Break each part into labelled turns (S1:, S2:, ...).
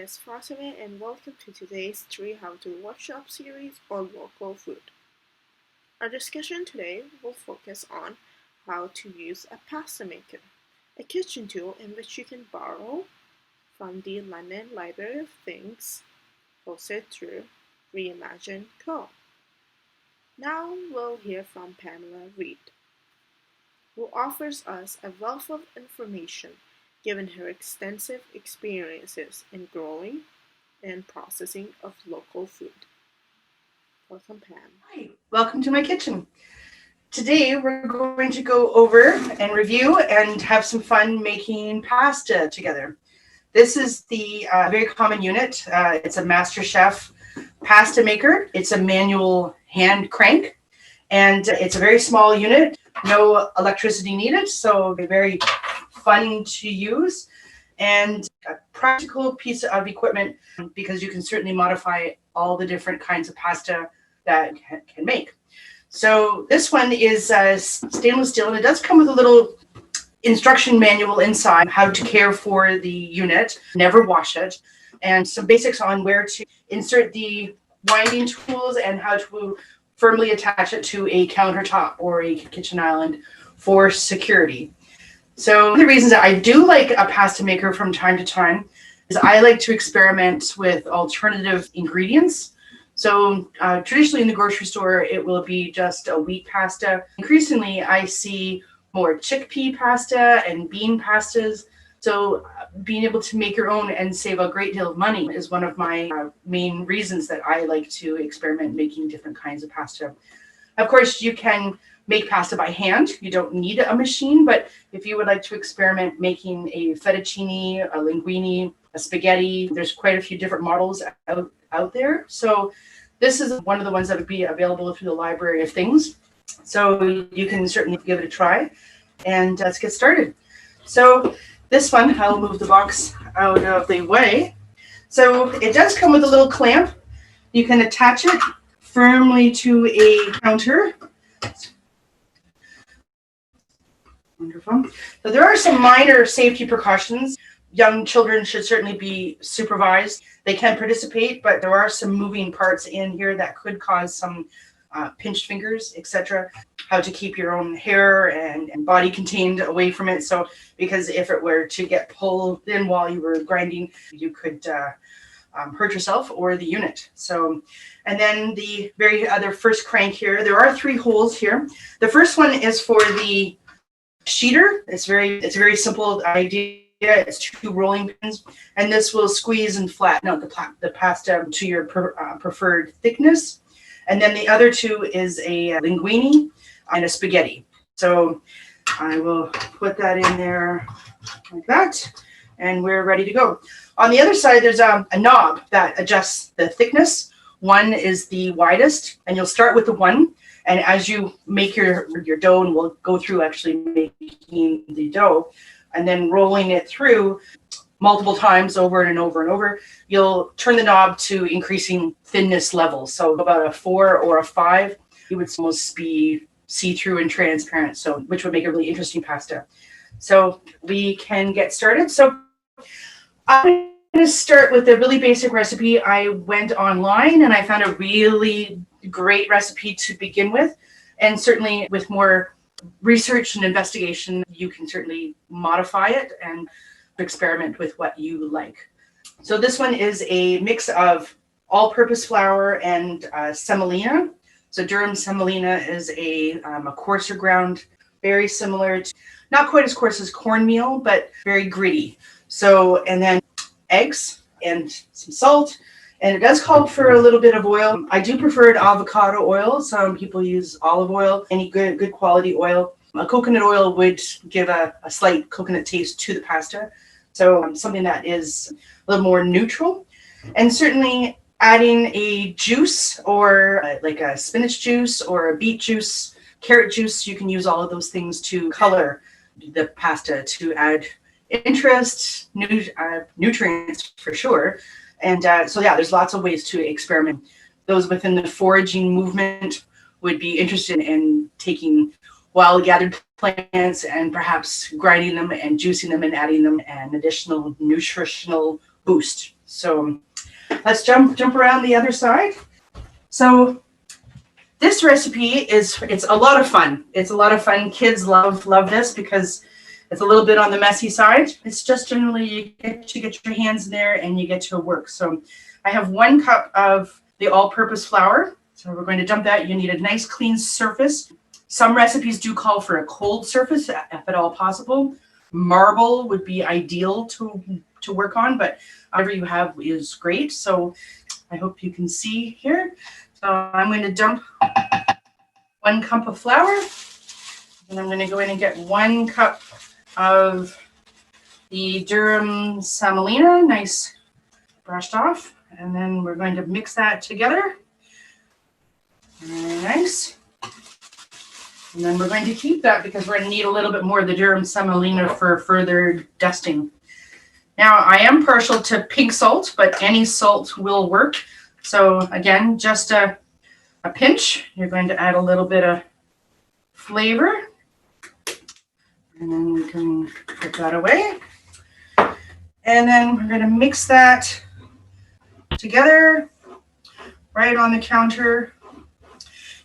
S1: is Fatima and welcome to today's TREA How To Workshop series on local food. Our discussion today will focus on how to use a pasta maker, a kitchen tool in which you can borrow from the London Library of Things, hosted through Reimagine Co. Now we'll hear from Pamela Reid, who offers us a wealth of information given her extensive experiences in growing and processing of local food. Welcome, Pam.
S2: Hi, welcome to my kitchen. Today we're going to go over and review and have some fun making pasta together. This is the very common unit. It's a MasterChef pasta maker. It's a manual hand crank, and it's a very small unit. No electricity needed, so very fun to use and a practical piece of equipment because you can certainly modify all the different kinds of pasta that can make. So this one is stainless steel, and it does come with a little instruction manual inside how to care for the unit, never wash it, and some basics on where to insert the winding tools and how to firmly attach it to a countertop or a kitchen island for security. So one of the reasons that I do like a pasta maker from time to time is I like to experiment with alternative ingredients. So traditionally in the grocery store, it will be just a wheat pasta. Increasingly, I see more chickpea pasta and bean pastas. So being able to make your own and save a great deal of money is one of my main reasons that I like to experiment making different kinds of pasta. Of course, you can make pasta by hand. You don't need a machine, but if you would like to experiment making a fettuccine, a linguine, a spaghetti, there's quite a few different models out there. So this is one of the ones that would be available through the Library of Things. So you can certainly give it a try, and let's get started. So this one, I'll move the box out of the way. So it does come with a little clamp. You can attach it firmly to a counter. Wonderful. So there are some minor safety precautions. Young children should certainly be supervised. They can participate, but there are some moving parts in here that could cause some pinched fingers, etc. How to keep your own hair and body contained away from it. So because if it were to get pulled in while you were grinding, you could hurt yourself or the unit. So, and then the very other first crank here, there are 3 holes here. The first one is for the sheeter. It's a very simple idea. It's 2 rolling pins, and this will squeeze and flatten out the pasta to your preferred thickness. And then the other 2 is a linguine and a spaghetti. So I will put that in there like that, and we're ready to go. On the other side, there's a knob that adjusts the thickness. One is the widest, and you'll start with the 1. And as you make your dough, and we'll go through actually making the dough, and then rolling it through multiple times over and over and over, you'll turn the knob to increasing thinness levels. So about a 4 or a 5, it would almost be see-through and transparent, so which would make a really interesting pasta. So we can get started. So I'm going to start with a really basic recipe. I went online and I found a really great recipe to begin with, and certainly with more research and investigation, you can certainly modify it and experiment with what you like. So this one is a mix of all-purpose flour and semolina. So durum semolina is a coarser ground, very similar to, not quite as coarse as cornmeal, but very gritty. So, and then eggs and some salt. And it does call for a little bit of oil. I do prefer avocado oil. Some people use olive oil, any good quality oil. A coconut oil would give a slight coconut taste to the pasta. So something that is a little more neutral. And certainly adding a juice or like a spinach juice or a beet juice, carrot juice, you can use all of those things to color the pasta to add interest, nutrients for sure. And so yeah, there's lots of ways to experiment. Those within the foraging movement would be interested in taking wild gathered plants and perhaps grinding them and juicing them and adding them an additional nutritional boost. So let's jump around the other side. So this recipe it's a lot of fun. It's a lot of fun. Kids love this because it's a little bit on the messy side. It's just generally you get your hands in there and you get to work. So I have 1 cup of the all-purpose flour. So we're going to dump that. You need a nice clean surface. Some recipes do call for a cold surface, if at all possible. Marble would be ideal to work on, but whatever you have is great. So I hope you can see here. So I'm going to dump 1 cup of flour, and I'm going to go in and get 1 cup of the durum semolina, nice brushed off, and then we're going to mix that together. Very nice. And then we're going to keep that because we're going to need a little bit more of the durum semolina for further dusting. Now, I am partial to pink salt, but any salt will work. So again, just a pinch. You're going to add a little bit of flavor. And then we can put that away. And then we're going to mix that together right on the counter.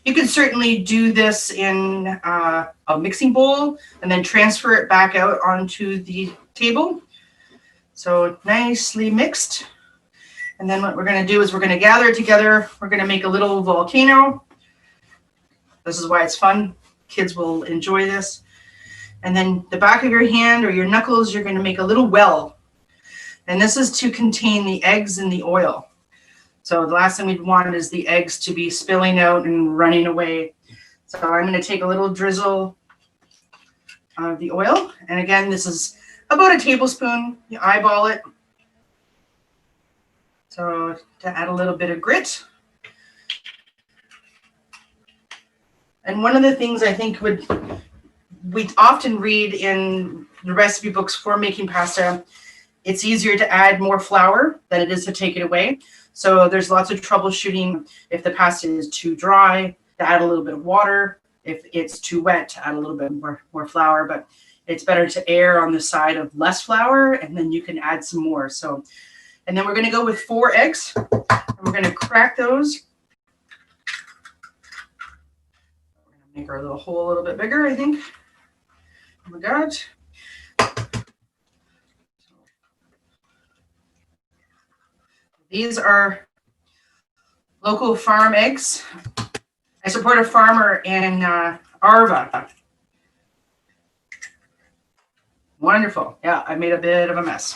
S2: You can certainly do this in a mixing bowl and then transfer it back out onto the table. So nicely mixed. And then what we're going to do is we're going to gather it together. We're going to make a little volcano. This is why it's fun. Kids will enjoy this. And then the back of your hand or your knuckles, you're going to make a little well. And this is to contain the eggs and the oil. So the last thing we'd want is the eggs to be spilling out and running away. So I'm going to take a little drizzle of the oil. And again, this is about a tablespoon. You eyeball it. So to add a little bit of grit. And one of the things I think we often read in the recipe books for making pasta, it's easier to add more flour than it is to take it away. So there's lots of troubleshooting if the pasta is too dry, to add a little bit of water. If it's too wet, to add a little bit more flour. But it's better to err on the side of less flour, and then you can add some more. So, and then we're going to go with 4 eggs. And we're going to crack those. We're going to make our little hole a little bit bigger, I think. Oh my God. These are local farm eggs. I support a farmer in Arva. Wonderful. Yeah, I made a bit of a mess.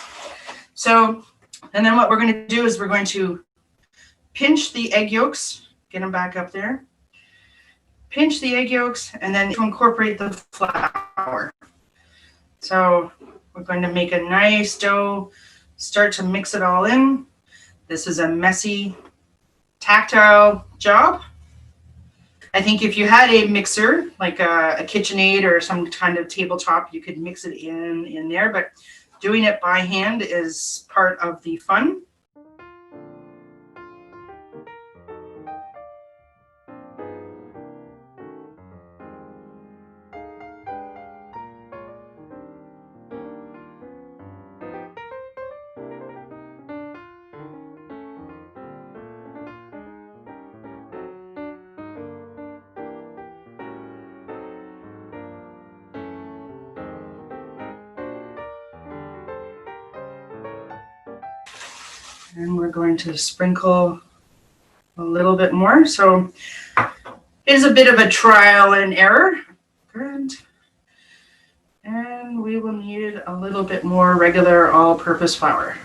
S2: So, and then what we're going to do is we're going to pinch the egg yolks, get them back up there. Pinch the egg yolks, and then to incorporate the flour. So we're going to make a nice dough, start to mix it all in. This is a messy, tactile job. I think if you had a mixer, like a KitchenAid or some kind of tabletop, you could mix it in there, but doing it by hand is part of the fun. And we're going to sprinkle a little bit more. So it is a bit of a trial and error. Good. And we will need a little bit more regular all-purpose flour.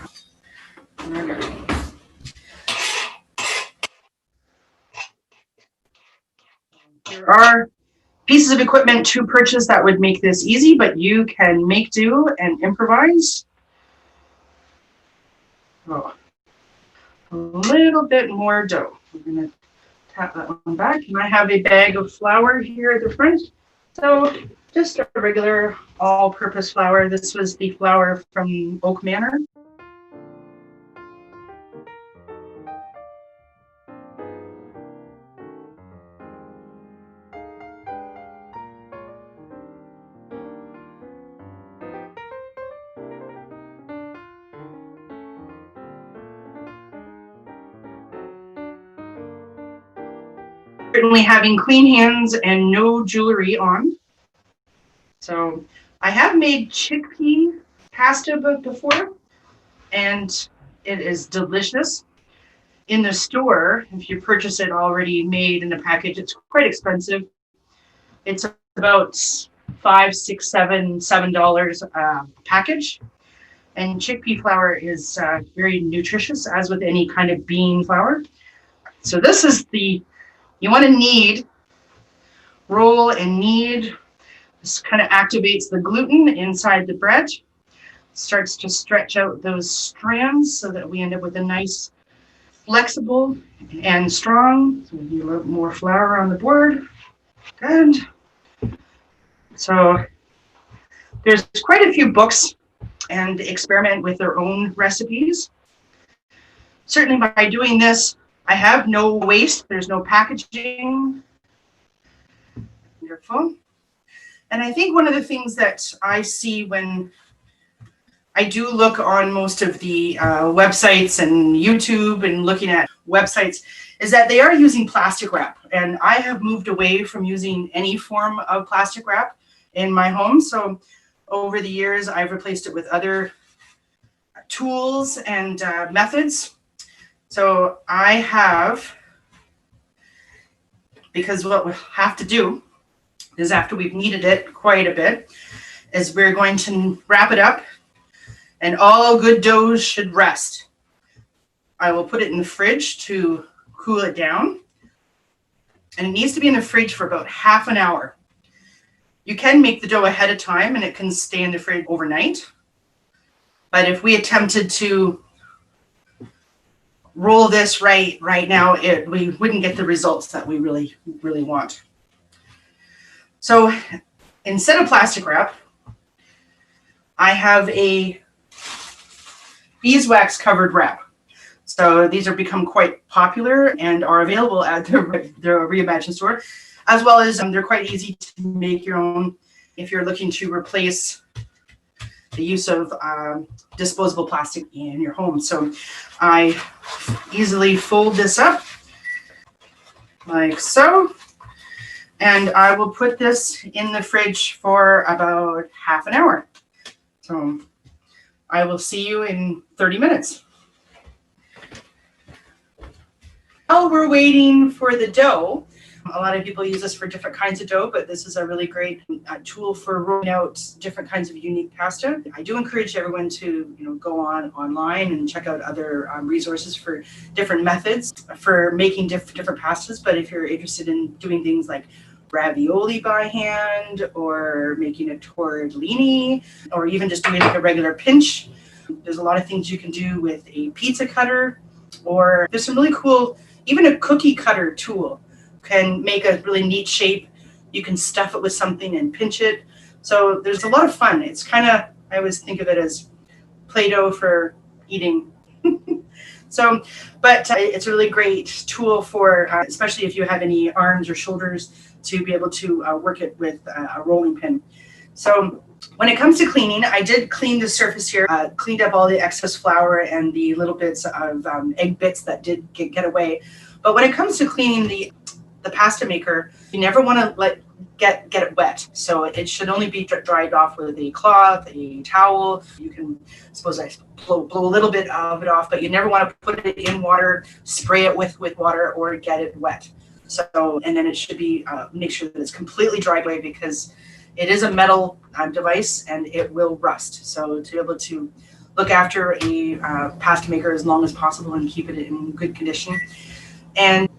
S2: There we go. There are pieces of equipment to purchase that would make this easy, but you can make do and improvise. Oh, a little bit more dough. We're going to tap that one back. And I have a bag of flour here at the front. So just a regular all-purpose flour. This was the flour from Oak Manor. certainly having clean hands and no jewelry on. So I have made chickpea pasta before, and it is delicious. In the store, if you purchase it already made in a package, it's quite expensive. It's about $5, $6, $7 a package. And chickpea flour is very nutritious, as with any kind of bean flour. So this is you want to knead, roll and knead. This kind of activates the gluten inside the bread, starts to stretch out those strands so that we end up with a nice, flexible and strong. So we need a little more flour on the board. Good. So there's quite a few books and experiment with their own recipes. Certainly by doing this, I have no waste. There's no packaging. Wonderful. And I think one of the things that I see when I do look on most of the websites and YouTube and looking at websites is that they are using plastic wrap. And I have moved away from using any form of plastic wrap in my home. So over the years, I've replaced it with other tools and methods. So I have, because what we'll have to do is after we've kneaded it quite a bit, is we're going to wrap it up, and all good doughs should rest. I will put it in the fridge to cool it down, and it needs to be in the fridge for about half an hour. You can make the dough ahead of time and it can stay in the fridge overnight. But if we attempted to roll this right now, we wouldn't get the results that we really want. So instead of plastic wrap, I have a beeswax covered wrap. So these have become quite popular and are available at the Reimagine store, as well as they're quite easy to make your own if you're looking to replace the use of disposable plastic in your home. So I easily fold this up like so, and I will put this in the fridge for about half an hour. So I will see you in 30 minutes. While we're waiting for the dough, a lot of people use this for different kinds of dough, but this is a really great tool for rolling out different kinds of unique pasta. I do encourage everyone to go online and check out other resources for different methods for making different pastas. But if you're interested in doing things like ravioli by hand, or making a tortellini, or even just doing like a regular pinch, there's a lot of things you can do with a pizza cutter, or there's some really cool, even a cookie cutter tool can make a really neat shape. You can stuff it with something and pinch it. So there's a lot of fun. It's kind of, I always think of it as Play-Doh for eating. So, but it's a really great tool for, especially if you have any arms or shoulders, to be able to work it with a rolling pin. So when it comes to cleaning, I did clean the surface here, cleaned up all the excess flour and the little bits of egg bits that did get away. But when it comes to cleaning the pasta maker, you never want to get it wet. So it should only be dried off with a cloth, a towel. You can, suppose I blow a little bit of it off, but you never want to put it in water, spray it with water, or get it wet. So, and then it should be, make sure that it's completely dried away, because it is a metal device and it will rust. So to be able to look after a pasta maker as long as possible and keep it in good condition. And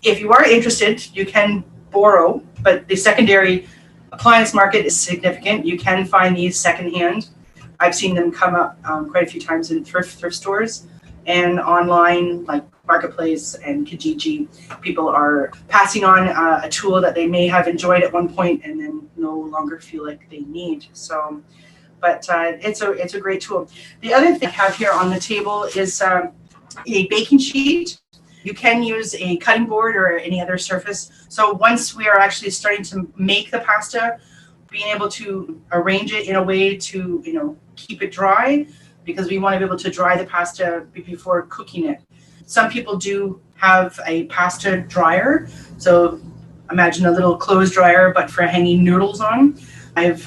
S2: if you are interested, you can borrow, but the secondary appliance market is significant. You can find these secondhand. I've seen them come up quite a few times in thrift stores and online, like Marketplace and Kijiji. People are passing on a tool that they may have enjoyed at one point and then no longer feel like they need. So, but it's a great tool. The other thing I have here on the table is a baking sheet. You can use a cutting board or any other surface. So once we are actually starting to make the pasta, being able to arrange it in a way to keep it dry, because we want to be able to dry the pasta before cooking it. Some people do have a pasta dryer. So imagine a little clothes dryer, but for hanging noodles on. I've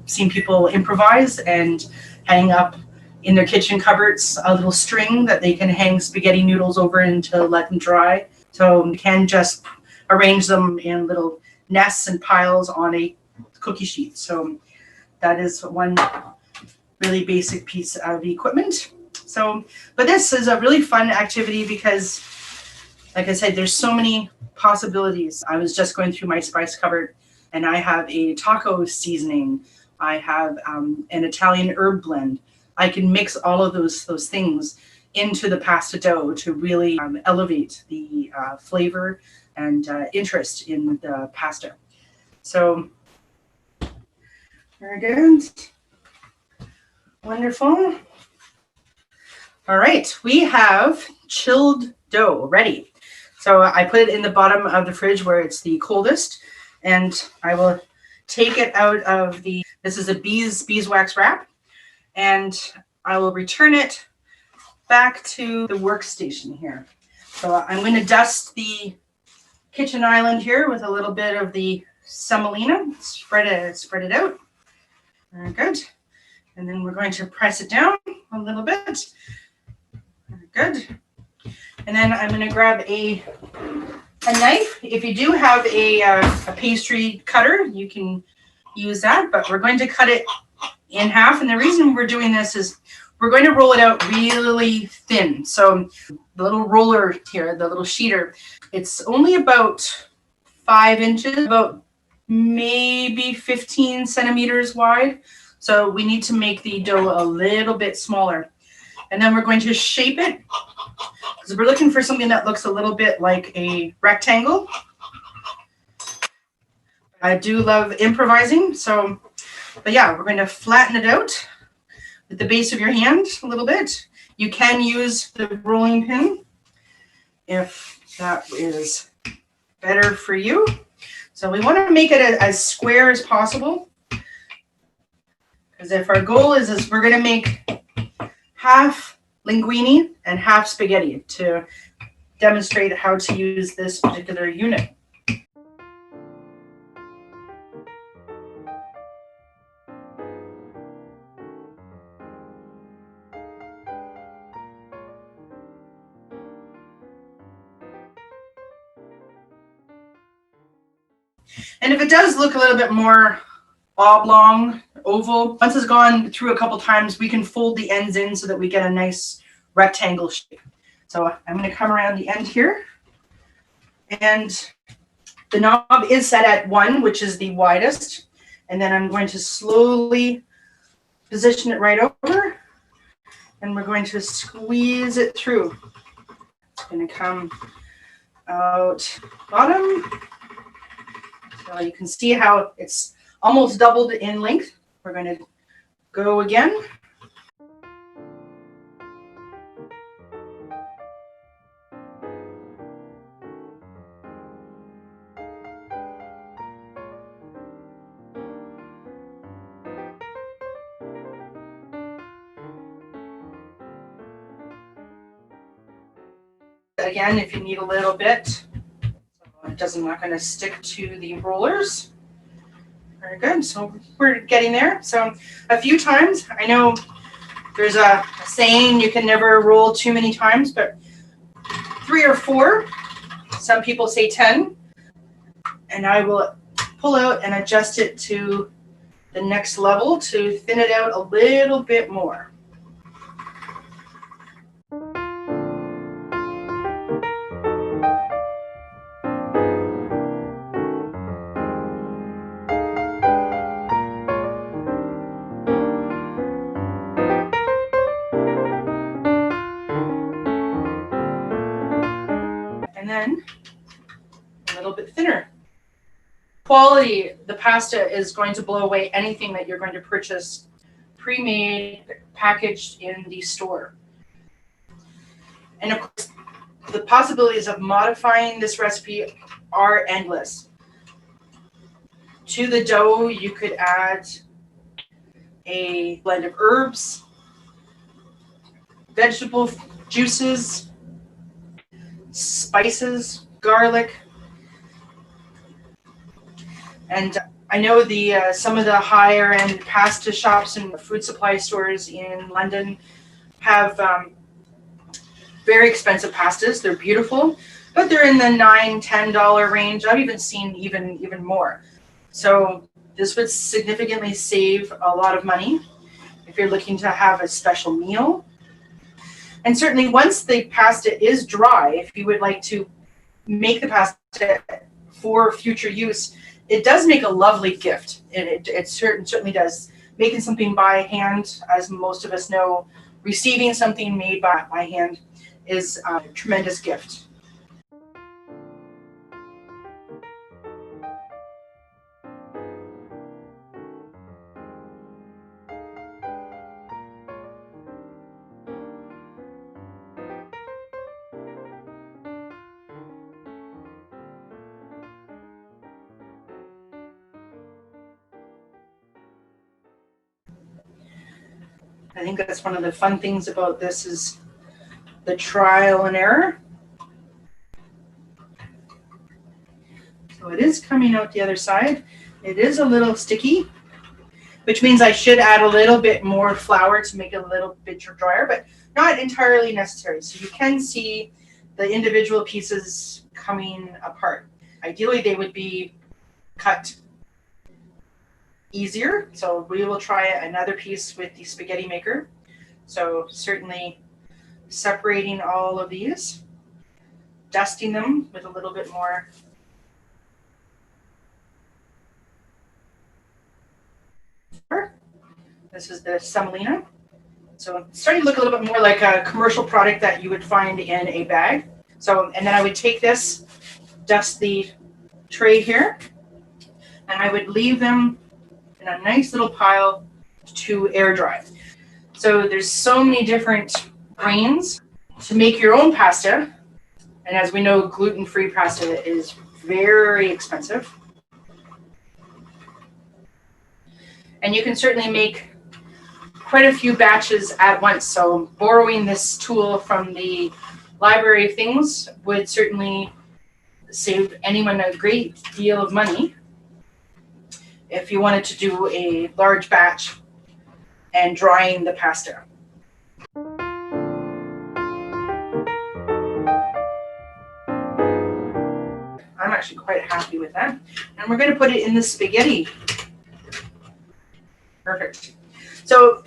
S2: seen people improvise and hang up in their kitchen cupboards a little string that they can hang spaghetti noodles over and to let them dry. So you can just arrange them in little nests and piles on a cookie sheet. So that is one really basic piece of equipment. So, but this is a really fun activity because, like I said, there's so many possibilities. I was just going through my spice cupboard and I have a taco seasoning. I have an Italian herb blend. I can mix all of those things into the pasta dough to really elevate the flavor and interest in the pasta. So, very good. Wonderful. All right, we have chilled dough ready. So I put it in the bottom of the fridge where it's the coldest, and I will take it out of this is a beeswax wrap, and I will return it back to the workstation here. So I'm going to dust the kitchen island here with a little bit of the semolina, spread it out. Very good. And then we're going to press it down a little bit. Very good. And then I'm going to grab a knife. If you do have a pastry cutter, you can use that, but we're going to cut it in half. And the reason we're doing this is we're going to roll it out really thin. So the little roller here, the little sheeter, it's only about 5 inches, about maybe 15 centimeters wide. So we need to make the dough a little bit smaller. And then we're going to shape it because we're looking for something that looks a little bit like a rectangle. I do love improvising. So, but yeah, we're going to flatten it out with the base of your hand a little bit. You can use the rolling pin if that is better for you. So we want to make it as square as possible. Because if our goal is we're going to make half linguine and half spaghetti to demonstrate how to use this particular unit. And if it does look a little bit more oblong, oval, once it's gone through a couple times, we can fold the ends in so that we get a nice rectangle shape. So I'm going to come around the end here. And the knob is set at 1, which is the widest. And then I'm going to slowly position it right over. And we're going to squeeze it through. It's going to come out bottom. So you can see how it's almost doubled in length. We're going to go again. Again, if you need a little bit, so it not going to stick to the rollers. Very good. So we're getting there. So a few times. I know there's a saying you can never roll too many times, but 3 or 4. Some people say 10. And I will pull out and adjust it to the next level to thin it out a little bit more. And then a little bit thinner. Quality, the pasta is going to blow away anything that you're going to purchase pre-made, packaged in the store. And of course, the possibilities of modifying this recipe are endless. To the dough, you could add a blend of herbs, vegetable juices, spices, garlic, and I know the some of the higher end pasta shops and food supply stores in London have very expensive pastas. They're beautiful, but they're in the $9-10 range. I've even seen even more. So this would significantly save a lot of money if you're looking to have a special meal. And certainly once the pasta is dry, if you would like to make the pasta for future use, it does make a lovely gift. It certainly does. Making something by hand, as most of us know, receiving something made by hand is a tremendous gift. I think that's one of the fun things about this is the trial and error. So it is coming out the other side. It is a little sticky, which means I should add a little bit more flour to make it a little bit drier, but not entirely necessary. So you can see the individual pieces coming apart. Ideally, they would be cut easier. So we will try another piece with the spaghetti maker. So certainly separating all of these, dusting them with a little bit more flour. This is the semolina. So it's starting to look a little bit more like a commercial product that you would find in a bag. So, and then I would take this, dust the tray here, and I would leave them in a nice little pile to air dry. So there's so many different grains to make your own pasta. And as we know, gluten-free pasta is very expensive. And you can certainly make quite a few batches at once. So borrowing this tool from the Library of Things would certainly save anyone a great deal of money if you wanted to do a large batch and drying the pasta. I'm actually quite happy with that. And we're going to put it in the spaghetti. Perfect. So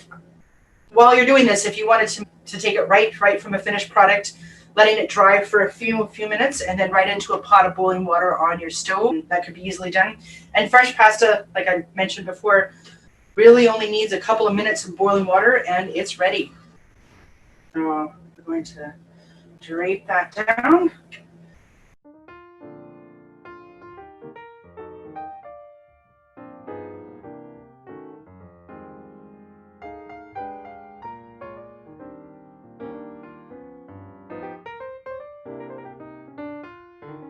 S2: while you're doing this, if you wanted to take it right from a finished product, letting it dry for a few minutes and then right into a pot of boiling water on your stove, that could be easily done. And fresh pasta, like I mentioned before, really only needs a couple of minutes of boiling water and it's ready. So we're going to drape that down.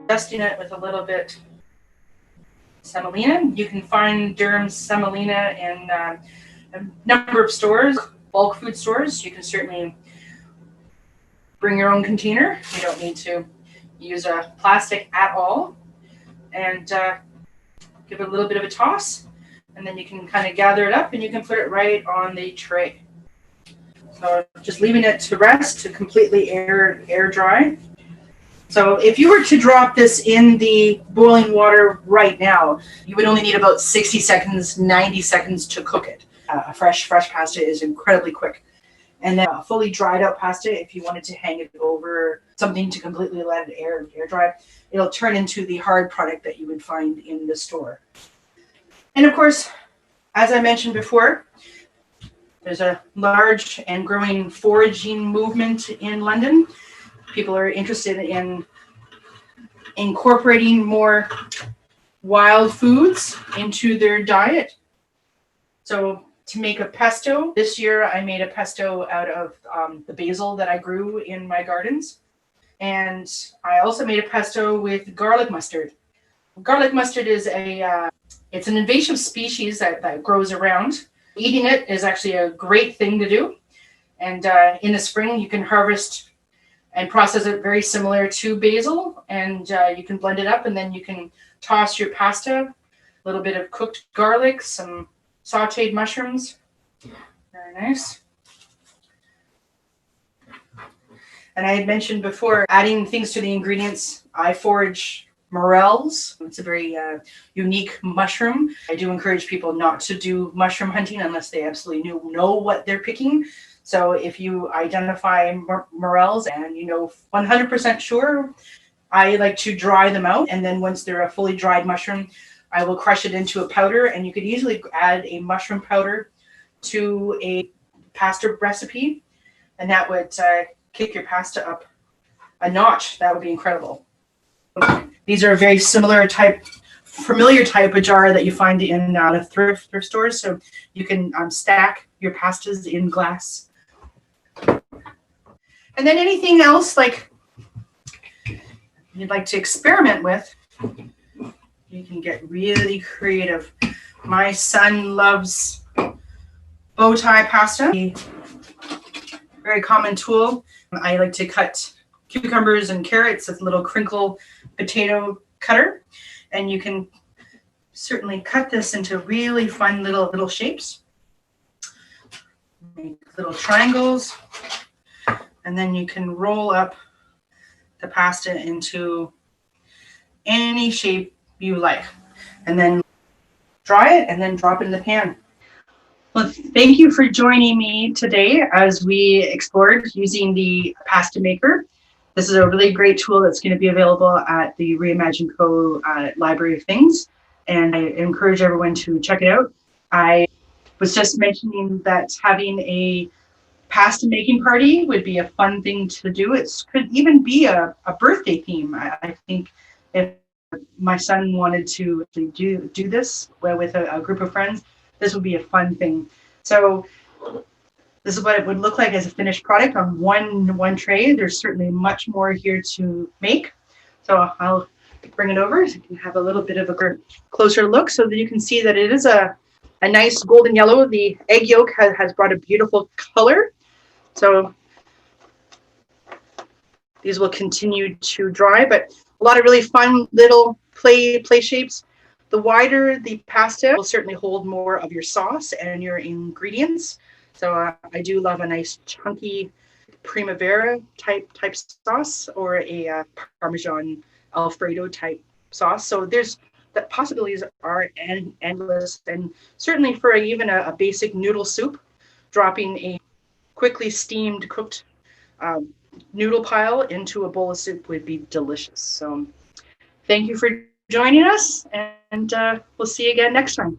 S2: Dusting it with a little bit semolina. You can find Durham semolina in a number of stores, bulk food stores. You can certainly bring your own container. You don't need to use a plastic at all. And give it a little bit of a toss. And then you can kind of gather it up and you can put it right on the tray. So just leaving it to rest to completely air dry. So if you were to drop this in the boiling water right now, you would only need about 60 seconds, 90 seconds to cook it. Fresh pasta is incredibly quick. And then fully dried out pasta, if you wanted to hang it over something to completely let it air dry, it'll turn into the hard product that you would find in the store. And of course, as I mentioned before, there's a large and growing foraging movement in London. People are interested in incorporating more wild foods into their diet. So to make a pesto, this year I made a pesto out of the basil that I grew in my gardens. And I also made a pesto with garlic mustard. Garlic mustard is it's an invasive species that grows around. Eating it is actually a great thing to do. And in the spring, you can harvest and process it very similar to basil. And you can blend it up, and then you can toss your pasta, a little bit of cooked garlic, some sauteed mushrooms. Very nice. And I had mentioned before, adding things to the ingredients. I forage morels. It's a very unique mushroom. I do encourage people not to do mushroom hunting unless they absolutely know what they're picking. So if you identify morels and you know 100% sure, I like to dry them out. And then once they're a fully dried mushroom, I will crush it into a powder. And you could easily add a mushroom powder to a pasta recipe. And that would kick your pasta up a notch. That would be incredible. These are a very familiar type of jar that you find in thrift stores. So you can stack your pastas in glass. And then anything else like you'd like to experiment with, you can get really creative. My son loves bow tie pasta. Very common tool. I like to cut cucumbers and carrots with a little crinkle potato cutter, and you can certainly cut this into really fun little shapes. Make little triangles, and then you can roll up the pasta into any shape you like, and then dry it and then drop it in the pan. Well, thank you for joining me today as we explored using the pasta maker. This is a really great tool that's going to be available at the Reimagine Co Library of Things, and I encourage everyone to check it out. I was just mentioning that having a pasta making party would be a fun thing to do. It could even be a birthday theme. I think if my son wanted to do this with a group of friends, this would be a fun thing. So this is what it would look like as a finished product on one tray. There's certainly much more here to make. So I'll bring it over so you can have a little bit of a closer look so that you can see that it is a nice golden yellow. The egg yolk has brought a beautiful color. So these will continue to dry, but a lot of really fun little play shapes. The wider the pasta will certainly hold more of your sauce and your ingredients. So I do love a nice chunky primavera type sauce, or a Parmesan Alfredo type sauce. So there's the possibilities are endless, and certainly for even a basic noodle soup, dropping a quickly steamed cooked noodle pile into a bowl of soup would be delicious. So thank you for joining us, and we'll see you again next time.